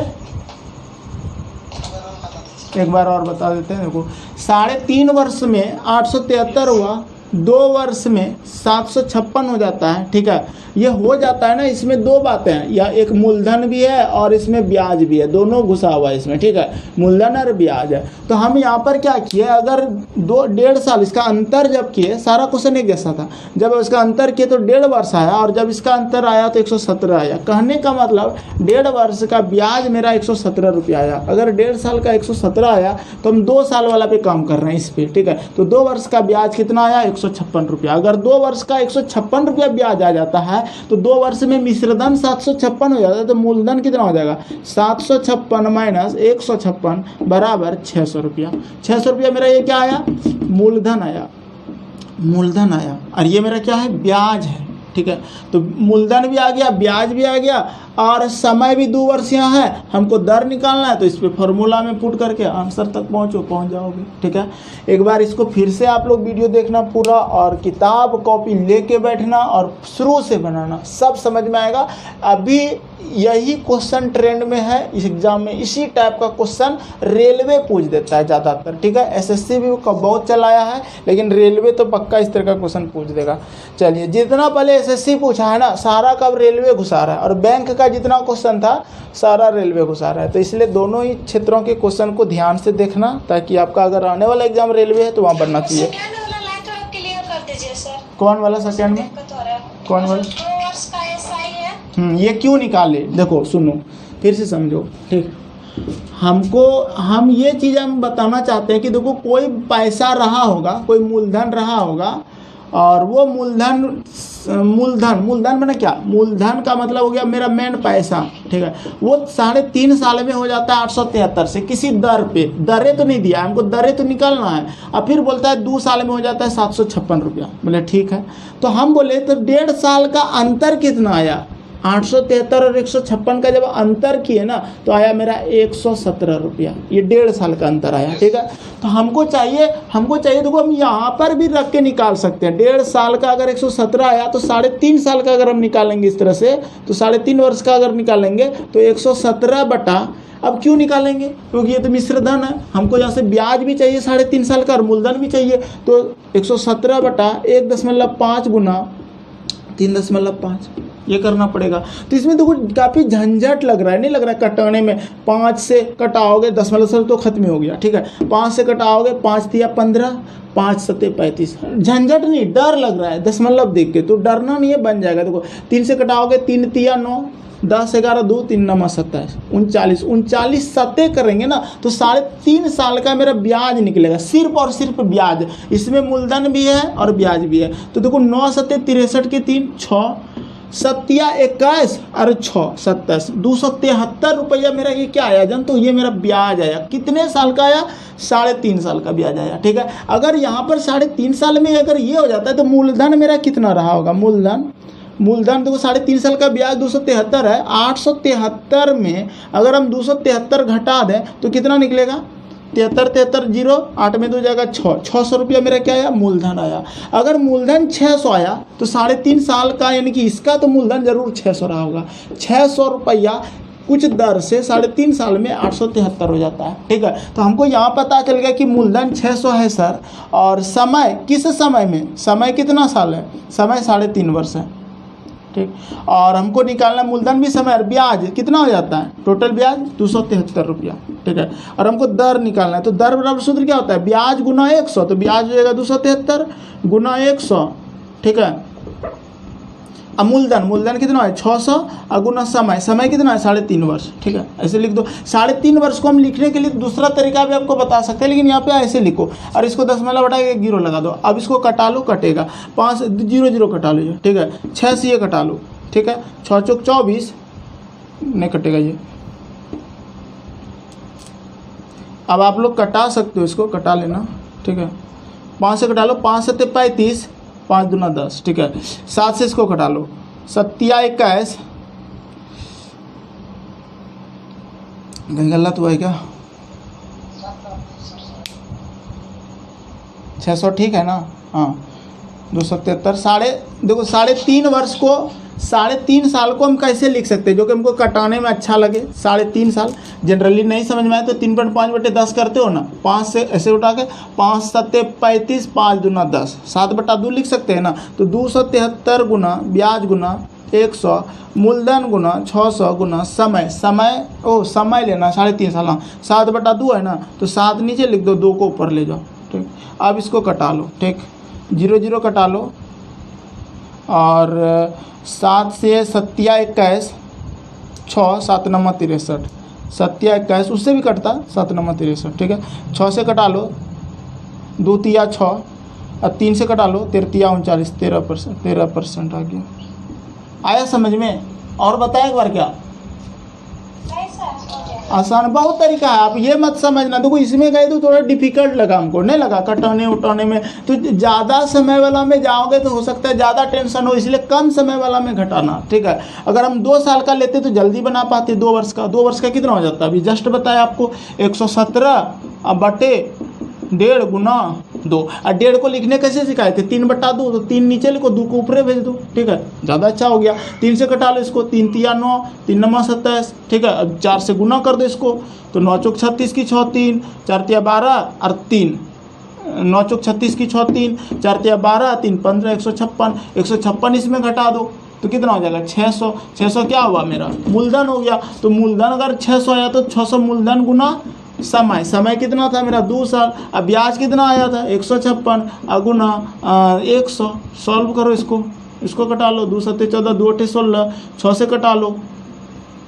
एक बार और बता देते हैं। देखो 3.5 वर्ष में 873 हुआ, 2 वर्ष में 756 हो जाता है, ठीक है। ये हो जाता है ना, इसमें दो बातें हैं, या एक मूलधन भी है और इसमें ब्याज भी है, दोनों घुसा हुआ है इसमें, ठीक है, मूलधन और ब्याज है। तो हम यहाँ पर क्या किए, अगर 1.5 साल इसका अंतर जब किए, सारा क्वेश्चन एक जैसा था, जब इसका अंतर किए तो 1.5 वर्ष आया, और जब इसका अंतर आया तो 117 आया। कहने का मतलब 1.5 वर्ष का ब्याज मेरा 117 रुपया आया। अगर 1.5 साल का 117 आया तो हम 2 साल वाला पे काम कर रहे हैं इस पे, ठीक है। तो 2 वर्ष का ब्याज कितना आया, 156 रुपया। अगर 2 वर्ष का 156 रुपया ब्याज आ जाता है तो 2 वर्ष में मिश्रधन 756 हो जाता है, तो मूलधन कितना हो जाएगा, 756 माइनस 156 बराबर 600 रुपया। 600 रुपया मेरा ये क्या आया, मूलधन आया, मूलधन आया। और ये मेरा क्या है, ब्याज है, ठीक है। तो मूलधन भी आ गया, ब्याज भी आ गया, और समय भी 2 वर्ष यहाँ है। हमको दर निकालना है तो इस पे फॉर्मूला में पुट करके आंसर तक पहुँच जाओगे, ठीक है। एक बार इसको फिर से आप लोग वीडियो देखना पूरा, और किताब कॉपी लेके बैठना और शुरू से बनाना, सब समझ में आएगा। अभी यही क्वेश्चन ट्रेंड में है इस एग्जाम में, इसी टाइप का क्वेश्चन रेलवे पूछ देता है ज़्यादातर, ठीक है। एसएससी भी बहुत चलाया है, लेकिन रेलवे तो पक्का इस तरह का क्वेश्चन पूछ देगा। चलिए, जितना पहले एसएससी पूछा है ना, सारा कब रेलवे घुसा रहा है, और बैंक का जितना क्वेश्चन था सारा रेलवे घुसा रहा है। तो इसलिए दोनों ही क्षेत्रों के क्वेश्चन को ध्यान से देखना, ताकि आपका अगर आने वाला एग्जाम रेलवे है तो वहाँ बनना चाहिए। कौन वाला सेकंड में, कौन वाला, ये क्यों निकाले, देखो सुनो फिर से समझो, ठीक। हम ये चीज़ हम बताना चाहते हैं कि देखो, कोई पैसा रहा होगा, कोई मूलधन रहा होगा, और वो मूलधन मैंने क्या, मूलधन का मतलब हो गया मेरा मेन पैसा, ठीक है। वो 3.5 साल में हो जाता है 873 से, किसी दर पे, दरें तो नहीं दिया हमको, दरें तो निकालना है। अब फिर बोलता है 2 साल में हो जाता है 756 रुपया। बोले ठीक है, तो हम बोले तो 1.5 साल का अंतर कितना आया, 873 और 156 का जब अंतर किए ना तो आया मेरा 117 रुपया। ये 1.5 साल का अंतर आया, ठीक है। तो हमको चाहिए देखो, हम यहाँ पर भी रख के निकाल सकते हैं। 1.5 साल का अगर 117 आया तो 3.5 साल का अगर हम निकालेंगे इस तरह से, तो 3.5 वर्ष का अगर निकालेंगे तो 117 बटा, अब क्यों निकालेंगे, क्योंकि ये तो मिश्रधन है, हमको यहाँ से ब्याज भी चाहिए 3.5 साल का और मूलधन भी चाहिए। तो 117 बटा 1.5 गुना 3.5 ये करना पड़ेगा। तो इसमें देखो काफ़ी झंझट लग रहा है, नहीं लग रहा है कटाने में। 5 से कटाओगे 10 तो खत्म हो गया, ठीक है। 5 से कटाओगे 5 तिया 15, 5 सत्ते 35, झंझट नहीं, डर लग रहा है दशमलव देख के, तो डरना नहीं है, बन जाएगा। देखो 3 से कटाओगे 3 तिया 9, 10 11 2 3 9 27 39 सत्ते करेंगे ना तो 3.5 साल का मेरा ब्याज निकलेगा, सिर्फ और सिर्फ ब्याज। इसमें मूलधन भी है और ब्याज भी है। तो देखो 9 सत्ते 63 के 3 6, 21 और 6 27, 273 रुपया मेरा ये क्या आया जन, तो ये मेरा ब्याज आया। कितने साल का आया, 3.5 साल का ब्याज आया, ठीक है। अगर यहाँ पर 3.5 साल में अगर ये हो जाता है तो मूलधन मेरा कितना रहा होगा, मूलधन देखो 3.5 साल का ब्याज 273 है। 873 में अगर हम 273 घटा दें तो कितना निकलेगा, 73 0, 8 में 2 जाएगा 600 रुपया मेरा क्या आया, मूलधन आया। अगर मूलधन 600 आया तो 3.5 साल का यानी कि इसका तो मूलधन जरूर 600 रहा होगा। 600 रुपया कुछ दर से 3.5 साल में 873 हो जाता है, ठीक है। तो हमको यहाँ पता चल गया कि मूलधन 600 है सर, और समय किस समय में, समय कितना साल है, समय 3.5 वर्ष है, ठीक। और हमको निकालना मूलधन भी समय और ब्याज कितना हो जाता है, टोटल ब्याज 273 रुपया, ठीक है। और हमको दर निकालना है, तो दर बराबर सूत्र क्या होता है, ब्याज गुना 100, तो ब्याज हो जाएगा 273 गुना 100, ठीक है। अब मूलधन कितना है 600 और गुना समय कितना है 3.5 वर्ष, ठीक है। ऐसे लिख दो। 3.5 वर्ष को हम लिखने के लिए दूसरा तरीका भी आपको बता सकते हैं, लेकिन यहाँ पे ऐसे लिखो और इसको 10 बटा के 1 0 लगा दो। अब इसको कटा लो, कटेगा 5 0 0 कटा लो, ठीक है। 6 से ये कटा लो, ठीक है। 6 चौक 24 नहीं कटेगा ये। अब आप लोग कटा सकते हो, इसको कटा लेना, ठीक है। 5 से कटा लो, 5 सत्ते 35, 5 दूना 10, ठीक है। 7 से इसको कटा लो, 7 21, गलत हुआ है क्या, 600 ठीक है ना, हाँ 273 देखो 3.5 वर्ष को 3.5 साल को हम कैसे लिख सकते हैं जो कि हमको कटाने में अच्छा लगे। 3.5 साल जनरली नहीं समझ में आए तो 3.5/10 करते हो ना, 5 से ऐसे उठा के 5 7 35, 5 दूना 10, 7/2 लिख सकते हैं ना। तो 273 गुना ब्याज गुना 100 मूलधन गुना 600 गुना समय समय लेना 3.5 साल, हाँ 7/2 है ना, तो 7 नीचे लिख दो, 2 को ऊपर ले जाओ। ठीक, अब इसको कटा लो। ठीक, 0 0 कटा लो और 7 से 7 21, 6 7 9 63, 7 21 उससे भी कटता 7 9 63। ठीक है, 6 से कटा लो 2 3 6 और 3 से कटा लो 3 3 39, 13% आ गया। आया समझ में? और बताएं एक बार क्या? आसान बहुत तरीका है, आप ये मत समझना। देखो इसमें गए तो थोड़ा डिफिकल्ट लगा हमको, नहीं लगा कटाने उठाने में, तो ज़्यादा समय वाला में जाओगे तो हो सकता है ज़्यादा टेंशन हो, इसलिए कम समय वाला में घटाना। ठीक है, अगर हम 2 साल का लेते तो जल्दी बना पाते। 2 वर्ष का कितना हो जाता है? अभी जस्ट बताया आपको 117 बटे 1.5 गुना 2। और 1.5 को लिखने कैसे सिखाए थे? 3/2, तो 3 नीचे लिखो, 2 को ऊपर भेज दो। ठीक है, ज़्यादा अच्छा हो गया। 3 से कटा लो इसको, 3 3 9, 3 9 27। ठीक है, अब 4 से गुना कर दो इसको, तो 9 चौक 36 की 6 3, 4 3 12 और 3, 9 चौक 36 की 6 3, 4 3 12 3 15, 156 इसमें घटा दो तो कितना हो जाएगा? 600। 600 क्या हुआ? मेरा मूलधन हो गया। तो मूलधन अगर 600 आया तो 600 मूलधन गुना समय कितना था मेरा? 2 साल। अब ब्याज कितना आया था? 156 गुना 100। सॉल्व करो इसको कटा लो, 2 7 14, 2 8 16, 6 से कटा लो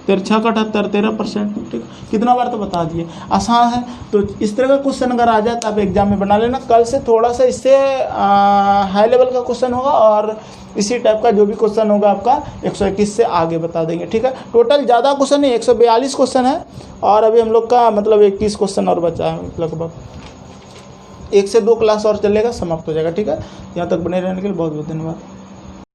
6 78, 13%। ठीक, कितना बार तो बता दिए, आसान है। तो इस तरह का क्वेश्चन अगर आ जाए तो आप एग्जाम में बना लेना। कल से थोड़ा सा इससे हाई लेवल का क्वेश्चन होगा और इसी टाइप का जो भी क्वेश्चन होगा आपका 121 से आगे बता देंगे। ठीक है, टोटल ज़्यादा क्वेश्चन है, 142 क्वेश्चन है और अभी हम लोग का मतलब 21 क्वेश्चन और बचा है। लगभग 1 से 2 क्लास और चलेगा, समाप्त हो जाएगा। ठीक है, यहाँ तक बने रहने के लिए बहुत बहुत धन्यवाद।